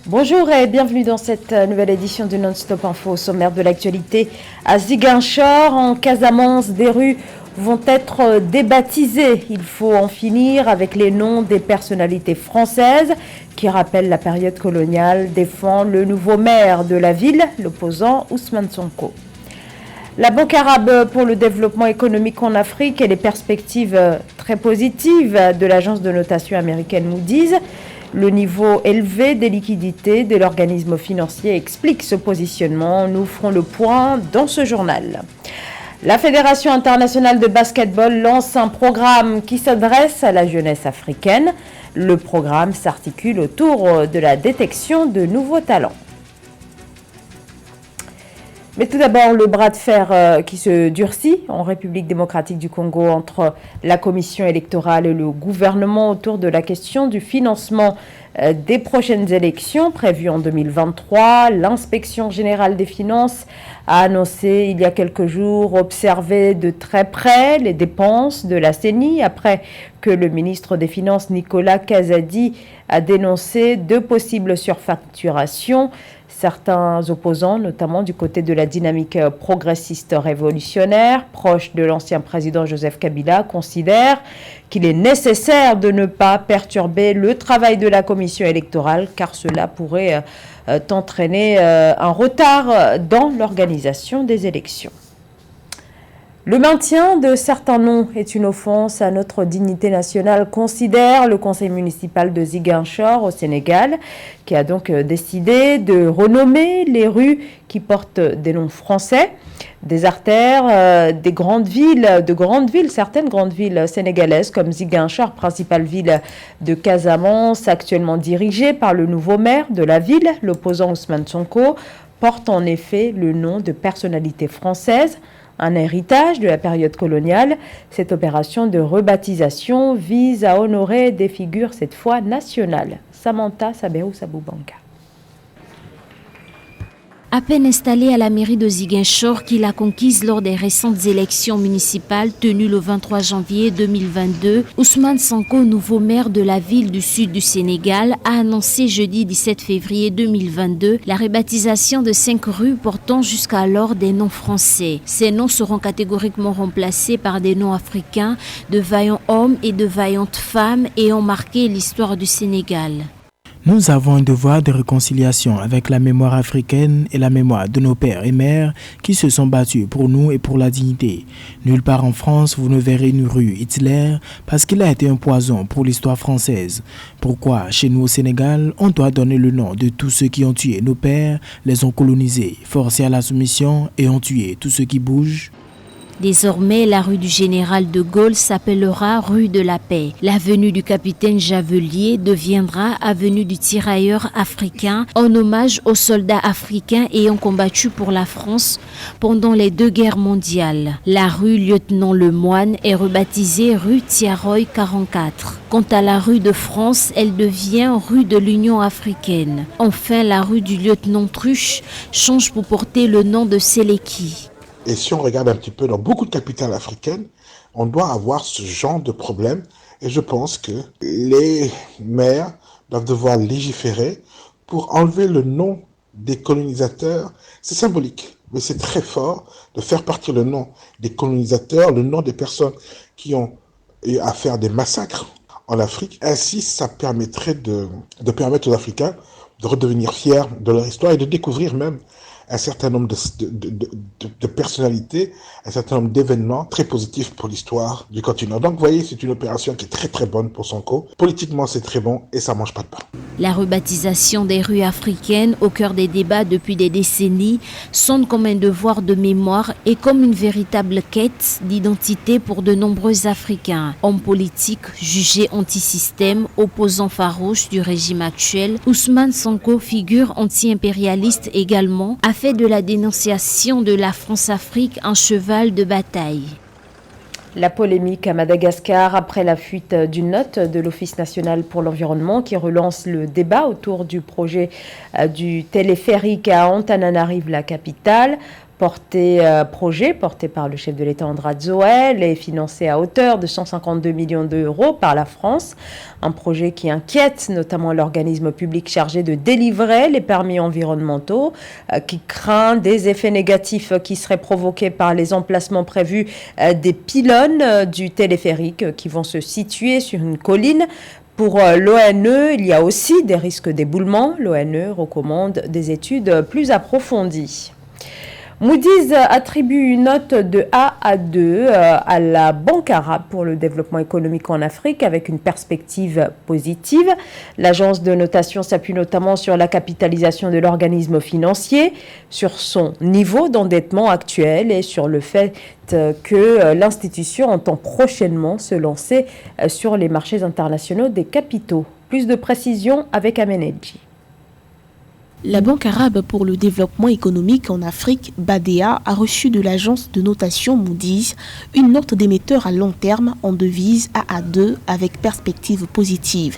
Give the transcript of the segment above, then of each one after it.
Bonjour et bienvenue dans cette nouvelle édition de Non-Stop Info. Au sommaire de l'actualité, à Ziguinchor, en Casamance, des rues vont être débaptisées. Il faut en finir avec les noms des personnalités françaises qui rappellent la période coloniale, défend le nouveau maire de la ville, l'opposant Ousmane Sonko. La Banque arabe pour le développement économique en Afrique et les perspectives très positives de l'agence de notation américaine Moody's. Le niveau élevé des liquidités de l'organisme financier explique ce positionnement. Nous ferons le point dans ce journal. La Fédération internationale de basketball lance un programme qui s'adresse à la jeunesse africaine. Le programme s'articule autour de la détection de nouveaux talents. Mais tout d'abord, le bras de fer qui se durcit en République démocratique du Congo entre la commission électorale et le gouvernement autour de la question du financement des prochaines élections prévues en 2023. L'inspection générale des finances a annoncé il y a quelques jours observer de très près les dépenses de la CENI après que le ministre des Finances Nicolas Kazadi a dénoncé deux possibles surfacturations. Certains opposants, notamment du côté de la dynamique progressiste révolutionnaire, proche de l'ancien président Joseph Kabila, considèrent qu'il est nécessaire de ne pas perturber le travail de la commission électorale car cela pourrait entraîner un retard dans l'organisation des élections. Le maintien de certains noms est une offense à notre dignité nationale, considère le conseil municipal de Ziguinchor au Sénégal, qui a donc décidé de renommer les rues qui portent des noms français, des artères, certaines grandes villes sénégalaises comme Ziguinchor, principale ville de Casamance, actuellement dirigée par le nouveau maire de la ville, l'opposant Ousmane Sonko, porte en effet le nom de personnalités françaises. Un héritage de la période coloniale, cette opération de rebaptisation vise à honorer des figures cette fois nationales. Samantha Sabérou Saboubanka. À peine installé à la mairie de Ziguinchor, qu'il a conquise lors des récentes élections municipales tenues le 23 janvier 2022, Ousmane Sonko, nouveau maire de la ville du sud du Sénégal, a annoncé jeudi 17 février 2022 la rebaptisation de 5 rues portant jusqu'alors des noms français. Ces noms seront catégoriquement remplacés par des noms africains de vaillants hommes et de vaillantes femmes ayant marqué l'histoire du Sénégal. Nous avons un devoir de réconciliation avec la mémoire africaine et la mémoire de nos pères et mères qui se sont battus pour nous et pour la dignité. Nulle part en France, vous ne verrez une rue Hitler parce qu'il a été un poison pour l'histoire française. Pourquoi, chez nous au Sénégal, on doit donner le nom de tous ceux qui ont tué nos pères, les ont colonisés, forcés à la soumission et ont tué tous ceux qui bougent? Désormais, la rue du Général de Gaulle s'appellera rue de la Paix. L'avenue du Capitaine Javelier deviendra avenue du Tirailleur africain en hommage aux soldats africains ayant combattu pour la France pendant les 2 guerres mondiales. La rue Lieutenant Lemoine est rebaptisée rue Tiaroy 44. Quant à la rue de France, elle devient rue de l'Union africaine. Enfin, la rue du Lieutenant Truche change pour porter le nom de Séléki. Et si on regarde un petit peu dans beaucoup de capitales africaines, on doit avoir ce genre de problème. Et je pense que les maires doivent devoir légiférer pour enlever le nom des colonisateurs. C'est symbolique, mais c'est très fort de faire partir le nom des colonisateurs, le nom des personnes qui ont eu à faire des massacres en Afrique. Ainsi, ça permettrait de permettre aux Africains de redevenir fiers de leur histoire et de découvrir même un certain nombre de personnalités, un certain nombre d'événements très positifs pour l'histoire du continent. Donc vous voyez, c'est une opération qui est très très bonne pour Sonko. Politiquement, c'est très bon et ça mange pas de pain. La rebaptisation des rues africaines, au cœur des débats depuis des décennies, sonne comme un devoir de mémoire et comme une véritable quête d'identité pour de nombreux Africains. Hommes politiques jugés anti-système, opposants farouches du régime actuel, Ousmane Sonko, figure anti-impérialiste également, a fait de la dénonciation de la France-Afrique un cheval de bataille. La polémique à Madagascar après la fuite d'une note de l'Office national pour l'environnement qui relance le débat autour du projet du téléphérique à Antananarive, la capitale. projet porté par le chef de l'État Andrade Zoël et financé à hauteur de 152 millions d'euros par la France. Un projet qui inquiète notamment l'organisme public chargé de délivrer les permis environnementaux, qui craint des effets négatifs qui seraient provoqués par les emplacements prévus des pylônes du téléphérique qui vont se situer sur une colline. Pour l'ONE, il y a aussi des risques d'éboulement. L'ONE recommande des études plus approfondies. Moody's attribue une note de A à 2 à la Banque arabe pour le développement économique en Afrique avec une perspective positive. L'agence de notation s'appuie notamment sur la capitalisation de l'organisme financier, sur son niveau d'endettement actuel et sur le fait que l'institution entend prochainement se lancer sur les marchés internationaux des capitaux. Plus de précisions avec Amenedji. La Banque arabe pour le développement économique en Afrique, BADEA, a reçu de l'agence de notation Moody's une note d'émetteur à long terme en devise AA2 avec perspective positive.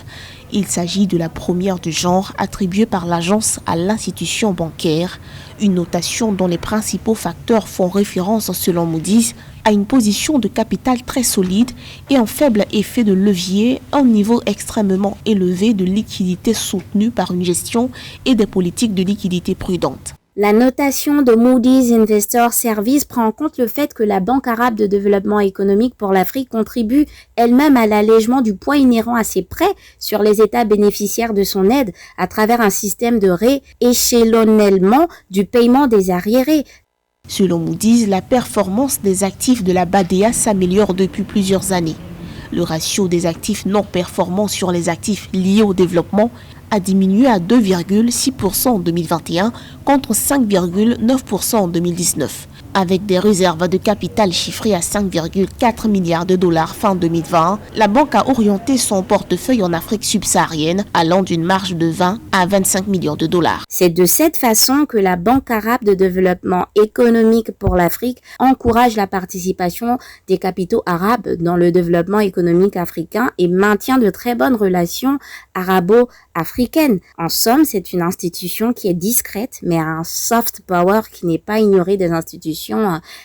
Il s'agit de la première du genre attribuée par l'agence à l'institution bancaire, une notation dont les principaux facteurs font référence, selon Moody's, à une position de capital très solide et un faible effet de levier, un niveau extrêmement élevé de liquidité soutenu par une gestion et des politiques de liquidité prudentes. La notation de Moody's Investor Service prend en compte le fait que la Banque arabe de développement économique pour l'Afrique contribue elle-même à l'allègement du poids inhérent à ses prêts sur les États bénéficiaires de son aide à travers un système de rééchelonnement du paiement des arriérés. Selon Moody's, la performance des actifs de la BADEA s'améliore depuis plusieurs années. Le ratio des actifs non performants sur les actifs liés au développement a diminué à 2,6% en 2021 contre 5,9% en 2019. Avec des réserves de capital chiffrées à 5,4 milliards de dollars fin 2020, la banque a orienté son portefeuille en Afrique subsaharienne allant d'une marge de 20 à 25 millions de dollars. C'est de cette façon que la Banque arabe de développement économique pour l'Afrique encourage la participation des capitaux arabes dans le développement économique africain et maintient de très bonnes relations arabo-africaines. En somme, c'est une institution qui est discrète mais a un soft power qui n'est pas ignoré des institutions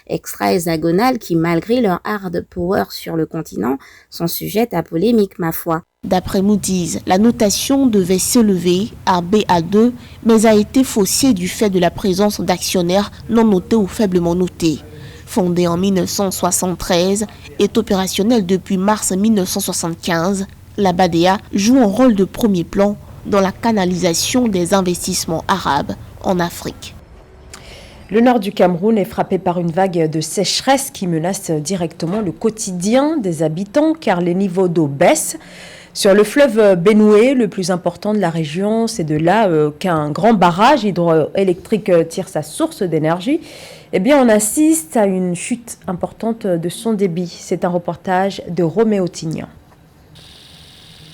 extra-hexagonales qui, malgré leur hard power sur le continent, sont sujettes à polémique, ma foi. D'après Moody's, la notation devait s'élever à BA2, mais a été faussée du fait de la présence d'actionnaires non notés ou faiblement notés. Fondée en 1973, est opérationnelle depuis mars 1975, la BADEA joue un rôle de premier plan dans la canalisation des investissements arabes en Afrique. Le nord du Cameroun est frappé par une vague de sécheresse qui menace directement le quotidien des habitants car les niveaux d'eau baissent. Sur le fleuve Benoué, le plus important de la région, c'est de là qu'un grand barrage hydroélectrique tire sa source d'énergie. Eh bien, on assiste à une chute importante de son débit. C'est un reportage de Roméo Tignan.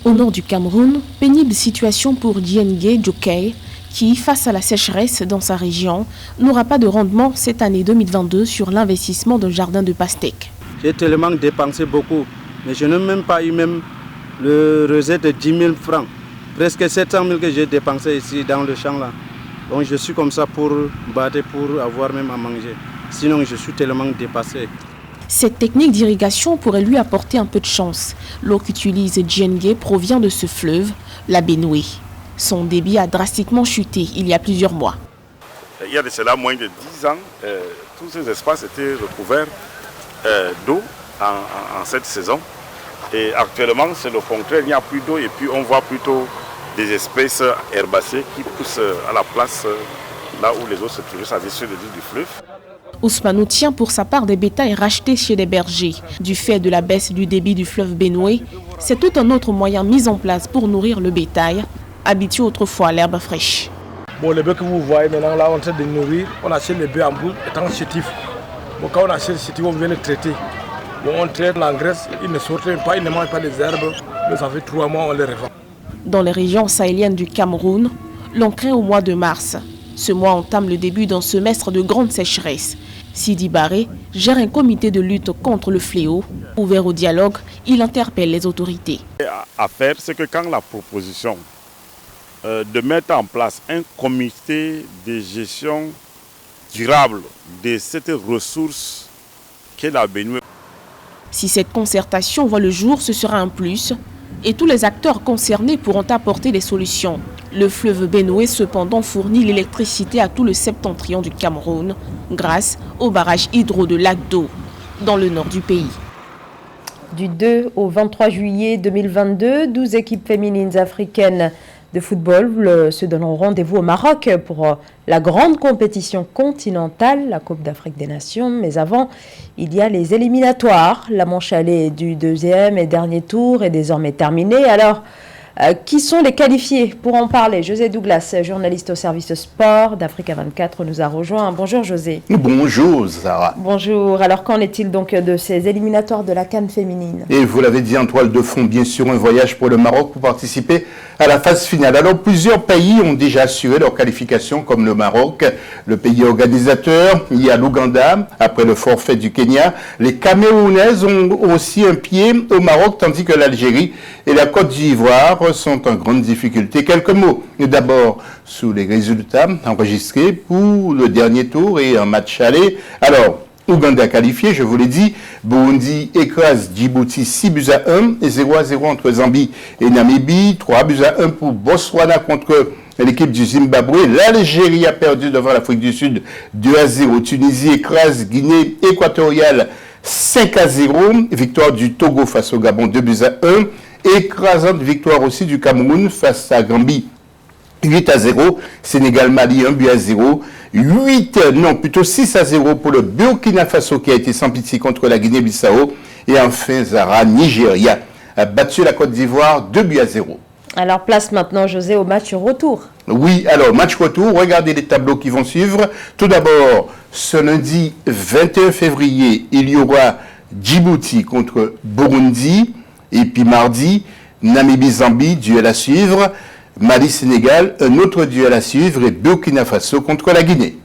Au nord du Cameroun, pénible situation pour Diengue Djokei, qui, face à la sécheresse dans sa région, n'aura pas de rendement cette année 2022 sur l'investissement d'un jardin de pastèques. J'ai tellement dépensé beaucoup, mais je n'ai même pas eu le recette de 10 000 francs. Presque 700 000 que j'ai dépensé ici dans le champ là. Donc je suis comme ça pour battre, pour avoir même à manger. Sinon je suis tellement dépassé. Cette technique d'irrigation pourrait lui apporter un peu de chance. L'eau qu'utilise Diengue provient de ce fleuve, la Benoué. Son débit a drastiquement chuté il y a plusieurs mois. Il y a de cela moins de 10 ans, tous ces espaces étaient recouverts d'eau en cette saison. Et actuellement, c'est le contraire, il n'y a plus d'eau et puis on voit plutôt des espèces herbacées qui poussent à la place là où les eaux se trouvent, c'est-à-dire sur le lit du fleuve. Ousmane tient pour sa part des bétails rachetés chez les bergers. Du fait de la baisse du débit du fleuve Benoué, c'est tout un autre moyen mis en place pour nourrir le bétail, habitué autrefois à l'herbe fraîche. Bon, les bœufs que vous voyez maintenant, là, on est en train de nourrir. On achète les bœufs en bout, étant chétifs. Bon, quand on achète les chétifs, on vient les traiter. Bon, on traite l'engraisse, ils ne sortent pas, ils ne mangent pas les herbes. Mais ça fait 3 mois, on les revend. Dans les régions sahéliennes du Cameroun, l'on craint au mois de mars. Ce mois entame le début d'un semestre de grande sécheresse. Sidi Barré gère un comité de lutte contre le fléau. Ouvert au dialogue, il interpelle les autorités. À faire, c'est que quand la proposition de mettre en place un comité de gestion durable de cette ressource qu'est la Benue. Si cette concertation voit le jour, ce sera un plus et tous les acteurs concernés pourront apporter des solutions. Le fleuve Benue cependant fournit l'électricité à tout le septentrion du Cameroun grâce au barrage hydro de Lac d'Eau dans le nord du pays. Du 2 au 23 juillet 2022, 12 équipes féminines africaines de football se donneront rendez-vous au Maroc pour la grande compétition continentale, la Coupe d'Afrique des Nations. Mais avant, il y a les éliminatoires. La manche allée du deuxième et dernier tour est désormais terminée. Alors, qui sont les qualifiés? Pour en parler, José Douglas, journaliste au service sport d'Africa 24, nous a rejoint. Bonjour José. Bonjour Sarah. Bonjour. Alors qu'en est-il donc de ces éliminatoires de la CAN féminine? Et vous l'avez dit en toile de fond, bien sûr, un voyage pour le Maroc pour participer à la phase finale. Alors plusieurs pays ont déjà assuré leur qualification, comme le Maroc, le pays organisateur. Il y a l'Ouganda, après le forfait du Kenya. Les Camerounaises ont aussi un pied au Maroc, tandis que l'Algérie et la Côte d'Ivoire sont en grande difficulté. Quelques mots d'abord sur les résultats enregistrés pour le dernier tour et un match aller. Alors, Ouganda qualifié, je vous l'ai dit. Burundi écrase Djibouti 6-1 et 0-0 entre Zambie et Namibie. 3-1 pour Botswana contre l'équipe du Zimbabwe. L'Algérie a perdu devant l'Afrique du Sud 2-0. Tunisie écrase Guinée équatoriale 5-0. Victoire du Togo face au Gabon 2-1. Écrasante victoire aussi du Cameroun face à Gambie 8-0. Sénégal-Mali 1-0. 6-0 pour le Burkina Faso qui a été sans pitié contre la Guinée-Bissau. Et enfin, Zara, Nigeria a battu la Côte d'Ivoire 2-0. Alors place maintenant, José, au match retour. Oui, alors match retour, regardez les tableaux qui vont suivre. Tout d'abord, ce lundi 21 février, il y aura Djibouti contre Burundi. Et puis mardi, Namibie-Zambie, duel à suivre. Mali-Sénégal, un autre duel à suivre. Et Burkina Faso contre la Guinée.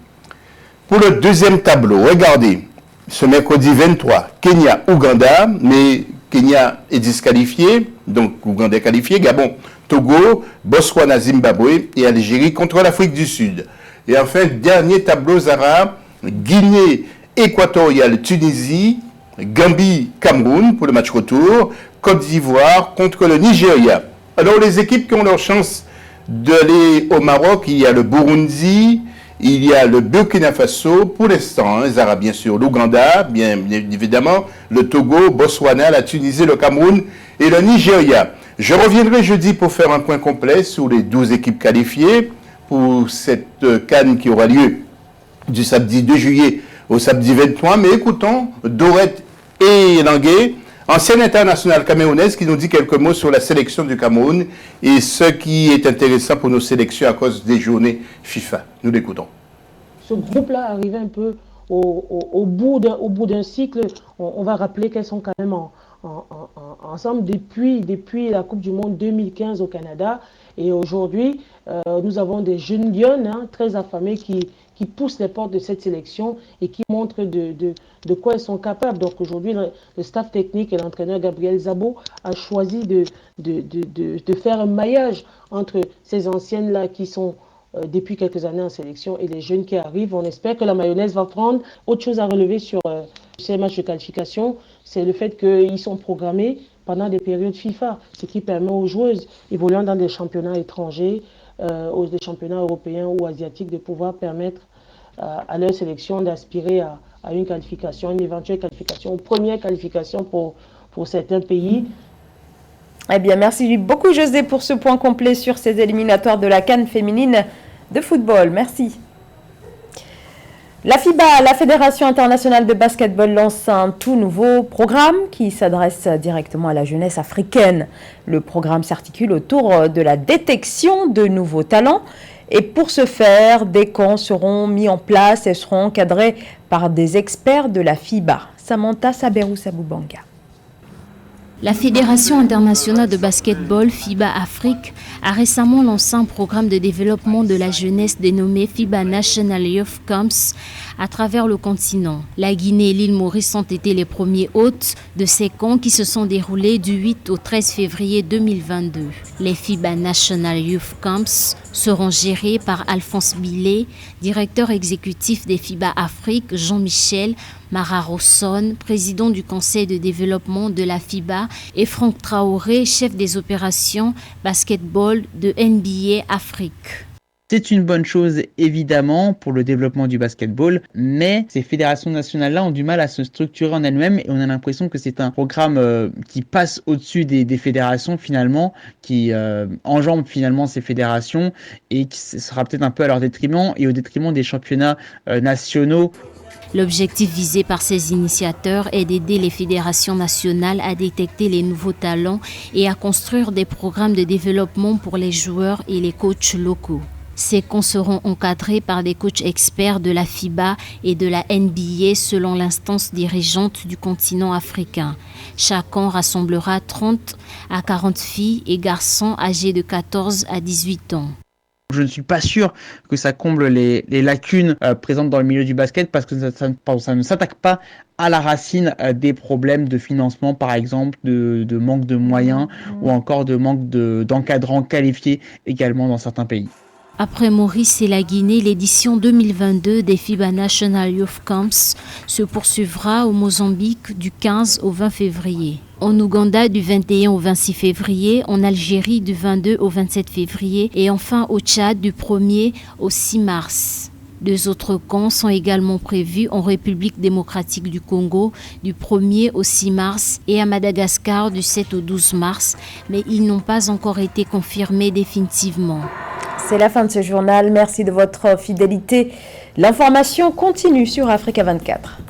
Pour le deuxième tableau, regardez, ce mercredi 23, Kenya-Ouganda, mais Kenya est disqualifié, donc Ouganda est qualifié. Gabon, Togo, Botswana, Zimbabwe et Algérie contre l'Afrique du Sud. Et enfin, dernier tableau, Zara, Guinée équatoriale, Tunisie, Gambie, Cameroun pour le match retour, Côte d'Ivoire contre le Nigeria. Alors les équipes qui ont leur chance d'aller au Maroc, il y a le Burundi, il y a le Burkina Faso, pour l'instant, Zara bien sûr, l'Ouganda, bien évidemment, le Togo, Botswana, la Tunisie, le Cameroun et le Nigeria. Je reviendrai jeudi pour faire un point complet sur les 12 équipes qualifiées pour cette CAN qui aura lieu du samedi 2 juillet au samedi 23. Mais écoutons Dorette et Languet, ancienne internationale camerounaise, qui nous dit quelques mots sur la sélection du Cameroun et ce qui est intéressant pour nos sélections à cause des journées FIFA. Nous l'écoutons. Ce groupe-là arrive un peu au bout d'un cycle. On va rappeler qu'elles sont quand même ensemble depuis la Coupe du Monde 2015 au Canada. Et aujourd'hui, nous avons des jeunes lionnes très affamées qui poussent les portes de cette sélection et qui montrent de quoi elles sont capables. Donc aujourd'hui, le staff technique et l'entraîneur Gabriel Zabo a choisi de faire un maillage entre ces anciennes-là qui sont depuis quelques années en sélection et les jeunes qui arrivent. On espère que la mayonnaise va prendre. Autre chose à relever sur ces matchs de qualification, c'est le fait qu'ils sont programmés pendant des périodes FIFA, ce qui permet aux joueuses évoluant dans des championnats étrangers, des championnats européens ou asiatiques, de pouvoir permettre à leur sélection d'aspirer à une qualification, une éventuelle qualification, une première qualification pour certains pays. Eh bien, merci beaucoup José pour ce point complet sur ces éliminatoires de la CAN féminine de football. Merci. La FIBA, la Fédération internationale de basketball, lance un tout nouveau programme qui s'adresse directement à la jeunesse africaine. Le programme s'articule autour de la détection de nouveaux talents. Et pour ce faire, des camps seront mis en place et seront encadrés par des experts de la FIBA. Samantha Saberou-Saboubanga. La Fédération internationale de basketball FIBA Afrique a récemment lancé un programme de développement de la jeunesse dénommé FIBA National Youth Camps à travers le continent. La Guinée et l'île Maurice ont été les premiers hôtes de ces camps qui se sont déroulés du 8 au 13 février 2022. Les FIBA National Youth Camps seront gérés par Alphonse Billet, directeur exécutif des FIBA Afrique, Jean-Michel Mara-Rosson, président du conseil de développement de la FIBA, et Franck Traoré, chef des opérations basketball de NBA Afrique. C'est une bonne chose évidemment pour le développement du basketball, mais ces fédérations nationales-là ont du mal à se structurer en elles-mêmes et on a l'impression que c'est un programme qui passe au-dessus des fédérations finalement, qui enjambe finalement ces fédérations et qui sera peut-être un peu à leur détriment et au détriment des championnats nationaux. L'objectif visé par ces initiateurs est d'aider les fédérations nationales à détecter les nouveaux talents et à construire des programmes de développement pour les joueurs et les coachs locaux. Ces camps seront encadrés par des coachs experts de la FIBA et de la NBA selon l'instance dirigeante du continent africain. Chaque camp rassemblera 30 à 40 filles et garçons âgés de 14 à 18 ans. Je ne suis pas sûr que ça comble les lacunes présentes dans le milieu du basket parce que ça ne s'attaque pas à la racine des problèmes de financement, par exemple, de manque de moyens ou encore de manque d'encadrants qualifiés également dans certains pays. Après Maurice et la Guinée, l'édition 2022 des FIBA National Youth Camps se poursuivra au Mozambique du 15 au 20 février. En Ouganda du 21 au 26 février, en Algérie du 22 au 27 février et enfin au Tchad du 1er au 6 mars. 2 autres camps sont également prévus en République démocratique du Congo du 1er au 6 mars et à Madagascar du 7 au 12 mars, mais ils n'ont pas encore été confirmés définitivement. C'est la fin de ce journal. Merci de votre fidélité. L'information continue sur Africa 24.